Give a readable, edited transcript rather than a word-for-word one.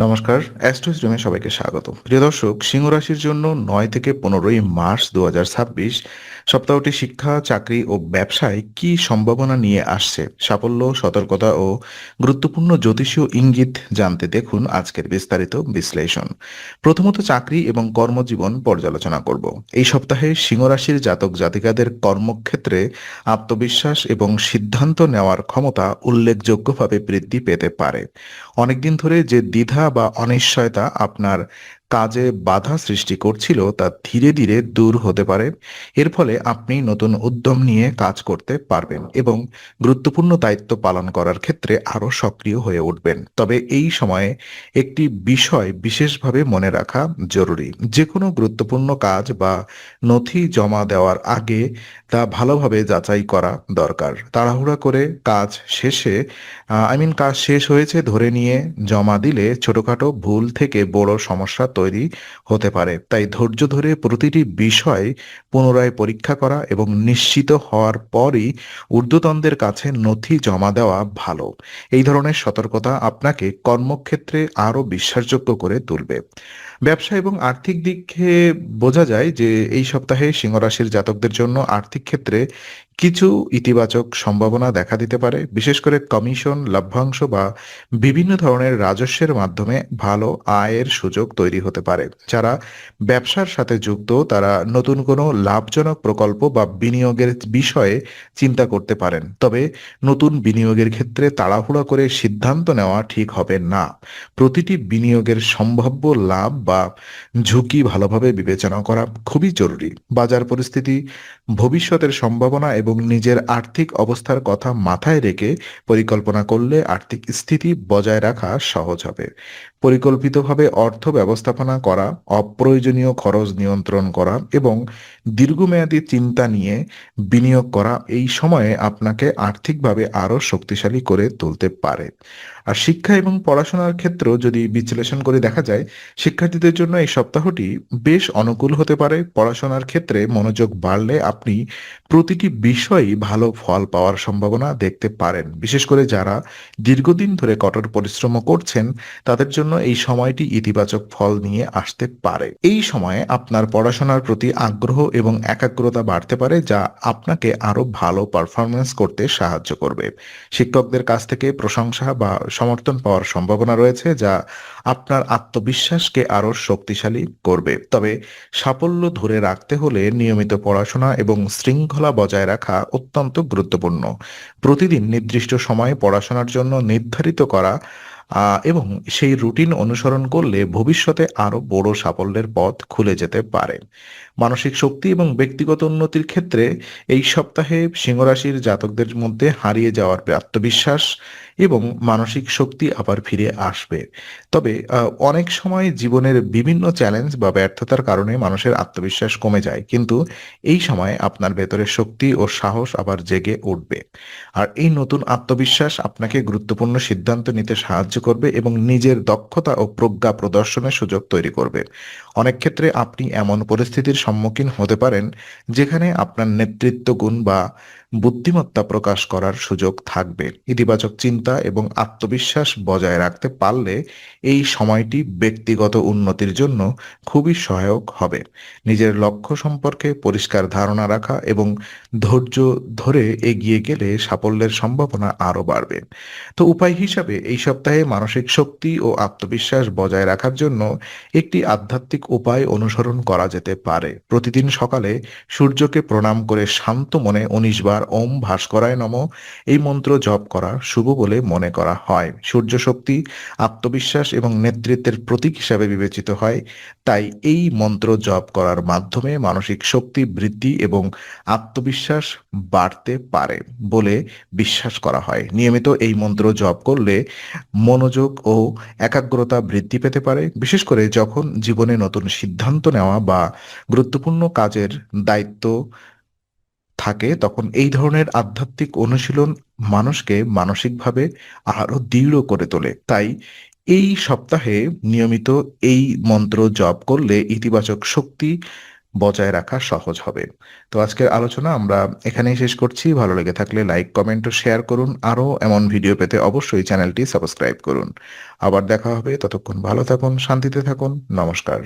নমস্কার, অ্যাস্ট্রো স্ট্রিমে সবাইকে স্বাগত। প্রিয় দর্শক, সিংহ রাশির জন্য ৯ থেকে ১৫ই মার্চ ২০২৬ সপ্তাহটি শিক্ষা, চাকরি ও ব্যবসায় কি সম্ভাবনা নিয়ে আসছে, সাফল্য, সতর্কতা ও গুরুত্বপূর্ণ জ্যোতিষীয় ইঙ্গিত জানতে দেখুন আজকের বিস্তারিত বিশ্লেষণ। প্রথমত চাকরি এবং কর্মজীবন পর্যালোচনা করব। এই সপ্তাহে সিংহ রাশির জাতক জাতিকাদের কর্মক্ষেত্রে আত্মবিশ্বাস এবং সিদ্ধান্ত নেওয়ার ক্ষমতা উল্লেখযোগ্যভাবে বৃদ্ধি পেতে পারে। অনেকদিন ধরে যে দ্বিধা বা অনিশ্চয়তা আপনার কাজে বাধা সৃষ্টি করছিল তা ধীরে ধীরে দূর হতে পারে। এর ফলে আপনি নতুন উদ্যম নিয়ে কাজ করতে পারবেন এবং গুরুত্বপূর্ণ দায়িত্ব পালন করার ক্ষেত্রে আরও সক্রিয় হয়ে উঠবেন। তবে এই সময়ে একটি বিষয় বিশেষভাবে মনে রাখা জরুরি। যে কোনো গুরুত্বপূর্ণ কাজ বা নথি জমা দেওয়ার আগে তা ভালোভাবে যাচাই করা দরকার। তাড়াহুড়া করে কাজ শেষে কাজ শেষ হয়েছে ধরে নিয়ে জমা দিলে ছোটখাটো ভুল থেকে বড় সমস্যা তৈরি হতে পারে। তাই ধৈর্য ধরে প্রতিটি বিষয় পুনরায় পরীক্ষা করা এবং নিশ্চিত হওয়ার পরই ঊর্ধ্বতনদের কাছে নথি জমা দেওয়া ভালো। এই ধরনের সতর্কতা আপনাকে কর্মক্ষেত্রে আরও বিশ্বাসযোগ্য করে তুলবে। ব্যবসা এবং আর্থিক দিকে বোঝা যায় যে এই সপ্তাহে সিংহ রাশির জাতকদের জন্য আর্থিক ক্ষেত্রে কিছু ইতিবাচক সম্ভাবনা দেখা দিতে পারে। বিশেষ করে কমিশন, লভ্যাংশ বা বিভিন্ন ধরনের রাজস্বের মাধ্যমে ভালো আয়ের সুযোগ তৈরি হতে পারে। যারা ব্যবসার সাথে যুক্ত তারা নতুন কোনো লাভজনক প্রকল্প বা বিনিয়োগের বিষয়ে চিন্তা করতে পারেন। তবে নতুন বিনিয়োগের ক্ষেত্রে তাড়াহুড়া করে সিদ্ধান্ত নেওয়া ঠিক হবে না। প্রতিটি বিনিয়োগের সম্ভাব্য লাভ বা ঝুঁকি ভালোভাবে বিবেচনা করা খুবই জরুরি। বাজার পরিস্থিতি, ভবিষ্যতের সম্ভাবনা এবং নিজের আর্থিক অবস্থার কথা মাথায় রেখে পরিকল্পনা করলে আর্থিক স্থিতি বজায় রাখা সহজ হবে। পরিকল্পিতভাবে অর্থ ব্যবস্থাপনা করা, অপ্রয়োজনীয় খরচ নিয়ন্ত্রণ করা এবং দীর্ঘমেয়াদী চিন্তা নিয়ে বিনিয়োগ করা এই সময়ে আপনাকে আর্থিকভাবে আরও শক্তিশালী করে তুলতে পারে। আর শিক্ষা এবং পড়াশোনার ক্ষেত্রেও যদি বিশ্লেষণ করে দেখা যায়, শিক্ষার্থীদের জন্য এই সপ্তাহটি বেশ অনুকূল হতে পারে। পড়াশোনার ক্ষেত্রে মনোযোগ বাড়লে আপনি প্রতিটি বিষয়েই ভালো ফল পাওয়ার সম্ভাবনা দেখতে পারেন। বিশেষ করে যারা দীর্ঘদিন ধরে কঠোর পরিশ্রম করছেন তাদের জন্য এই সময়টি ইতিবাচক ফল নিয়ে আসতে পারে। এই সময়ে আপনার পড়াশোনার প্রতি আগ্রহ এবং একাগ্রতা বাড়তে পারে, যা আপনাকে আরো ভালো পারফরমেন্স করতে সাহায্য করবে। শিক্ষকদের কাছ থেকে প্রশংসা বা সমর্থন পাওয়ার সম্ভাবনা রয়েছে, যা আপনার আত্মবিশ্বাসকে আরো শক্তিশালী করবে। তবে সাফল্য ধরে রাখতে হলে নিয়মিত পড়াশোনা এবং শৃঙ্খলা বজায় রাখা অত্যন্ত গুরুত্বপূর্ণ। প্রতিদিন নির্দিষ্ট সময়ে পড়াশোনার জন্য নির্ধারিত করা এবং সেই রুটিন অনুসরণ করলে ভবিষ্যতে আরো বড় সাফল্যের পথ খুলে যেতে পারে। মানসিক শক্তি এবং ব্যক্তিগত উন্নতির ক্ষেত্রে এই সপ্তাহে সিংহ রাশির জাতকদের মধ্যে হারিয়ে যাওয়ার আত্মবিশ্বাস এবং মানসিক শক্তি আবার ফিরে আসবে। তবে অনেক সময় জীবনের বিভিন্ন চ্যালেঞ্জ বা ব্যর্থতার কারণে মানুষের আত্মবিশ্বাস কমে যায়, কিন্তু এই সময় আপনার ভেতরের শক্তি ও সাহস আবার জেগে উঠবে। আর এই নতুন আত্মবিশ্বাস আপনাকে গুরুত্বপূর্ণ সিদ্ধান্ত নিতে সাহায্য করবে এবং নিজের দক্ষতা ও প্রজ্ঞা প্রদর্শনের সুযোগ তৈরি করবে। অনেক ক্ষেত্রে আপনি এমন পরিস্থিতির সম্মুখীন হতে পারেন যেখানে আপনার নেতৃত্ব গুণ বা বুদ্ধিমত্তা প্রকাশ করার সুযোগ থাকবে। ইতিবাচক চিন্তা এবং আত্মবিশ্বাস বজায় রাখতে পারলে এই সময়টি ব্যক্তিগত উন্নতির জন্য খুবই সহায়ক হবে। নিজের লক্ষ্য সম্পর্কে পরিষ্কার ধারণা রাখা এবং ধৈর্য ধরে এগিয়ে গেলে সাফল্যের সম্ভাবনা আরও বাড়বে। তো উপায় হিসাবে এই সপ্তাহে মানসিক শক্তি ও আত্মবিশ্বাস বজায় রাখার জন্য একটি আধ্যাত্মিক উপায় অনুসরণ করা যেতে পারে। প্রতিদিন সকালে সূর্যকে প্রণাম করে শান্ত মনে ১৯ বার ওম ভাস্করায় নমঃ এই মন্ত্র জপ করা শুভ বলে মনে করা হয়। সূর্য শক্তি, আত্মবিশ্বাস এবং নেতৃত্বের প্রতীক হিসাবে বিবেচিত হয়। তাই এই মন্ত্র জপ করার মাধ্যমে মানসিক শক্তি বৃদ্ধি এবং আত্মবিশ্বাস বাড়তে পারে বলে বিশ্বাস করা হয়। নিয়মিত এই মন্ত্র জপ করলে মনোযোগ ও একাগ্রতা বৃদ্ধি পেতে পারে, বিশেষ করে যখন জীবনে নতুন সিদ্ধান্ত নেওয়া বা গুরুত্বপূর্ণ কাজের দায়িত্ব থাকে। তখন এই ধরনের আধ্যাত্মিক অনুশীলন মানুষকে মানসিকভাবে আরো দৃঢ় করে তোলে। তাই এই সপ্তাহে নিয়মিত এই মন্ত্র জপ করলে ইতিবাচক শক্তি বজায় রাখা সহজ হবে। তো আজকের আলোচনা আমরা এখানেই শেষ করছি। ভালো লেগে থাকলে লাইক, কমেন্ট ও শেয়ার করুন। আরও এমন ভিডিও পেতে অবশ্যই চ্যানেলটি সাবস্ক্রাইব করুন। আবার দেখা হবে। ততক্ষণ ভালো থাকুন, শান্তিতে থাকুন। নমস্কার।